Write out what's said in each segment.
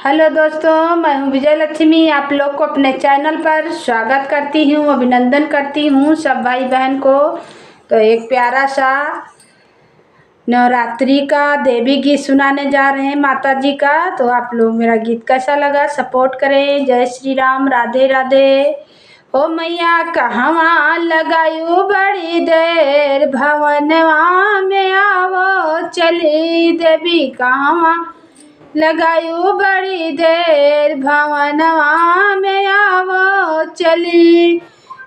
Hello दोस्तों, मैं हूं विजय लक्ष्मी। आप लोग को अपने चैनल पर स्वागत करती हूं, अभिनंदन करती हूं सब भाई बहन को। तो एक प्यारा सा नवरात्रि का देवी गीत सुनाने जा रहे हैं माता जी का। तो आप लोग मेरा गीत कैसा लगा सपोर्ट करें। जय श्री राम, राधे राधे। ओ मैया कहवा लगायू बड़ी देर, भवनवा में आवो चली। देवी कहवा लगायू बड़ी देर, भवनवा में आवो चली।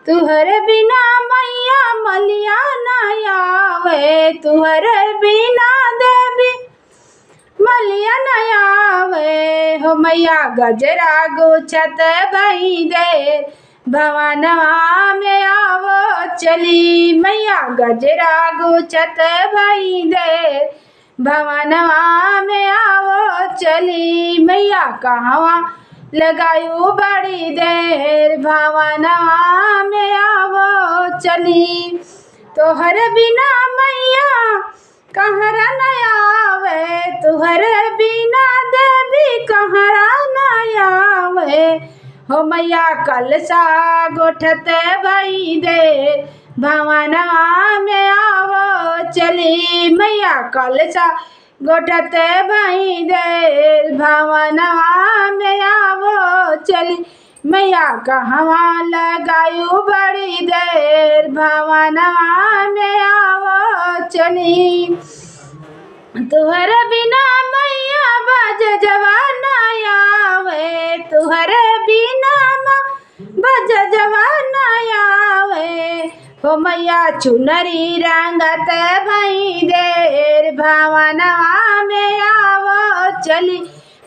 तुहरे बिना मैया मलिया न आवे, तुहरे बिना देवी मलिया न आवे। हो मैया गजरा गुछत भई देर, भवनवा में आवो चली। मैया गजरा गुछत भई देर, भवनवा में आवो चली। मैया कहवा लगायू बड़ी देर, भवनवा में आवो चली। तोहर बिना मैया कहरा न आवे, तुहर बिना देवी कहरा न आवे। हो मैया कलसा गोठत भई देर, भवनवा में आवो चली। मैया कलसा गोठत भई देर, भवनवा में आवो चली। मैया कहवा लगायू बड़ी देर, भवनवा में आवो चली। तुहर बिना मैया बज जवान आवे, तुहर बिना बज जवान आवे। हो मैया चुनरी रंगत भई देर, भवनवा में आवो चली।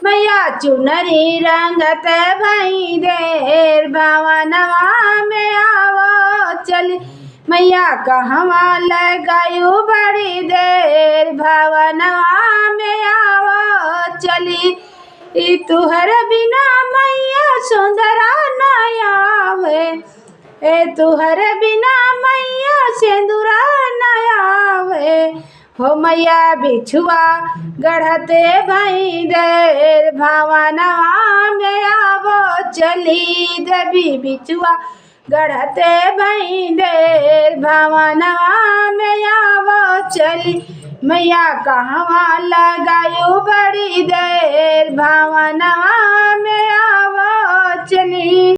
मैया चुनरी रंगत भई देर, भवनवा में आवो चली। मैया कहवा लगायू बड़ी देर, भवनवा में आवो चली। तुहर बिना मैया सुंदरा न आवे, तुहर बिना मैया सिंदूरा न आवे। हो मैया बिछुआ गढ़ते भई देर, भवनवा में आवो चली। देवी बिछुआ गढ़ते भई देर, भवनवा में आवो चली। मैया कहवा लगायू बड़ी देर, भवनवा में आवो चली।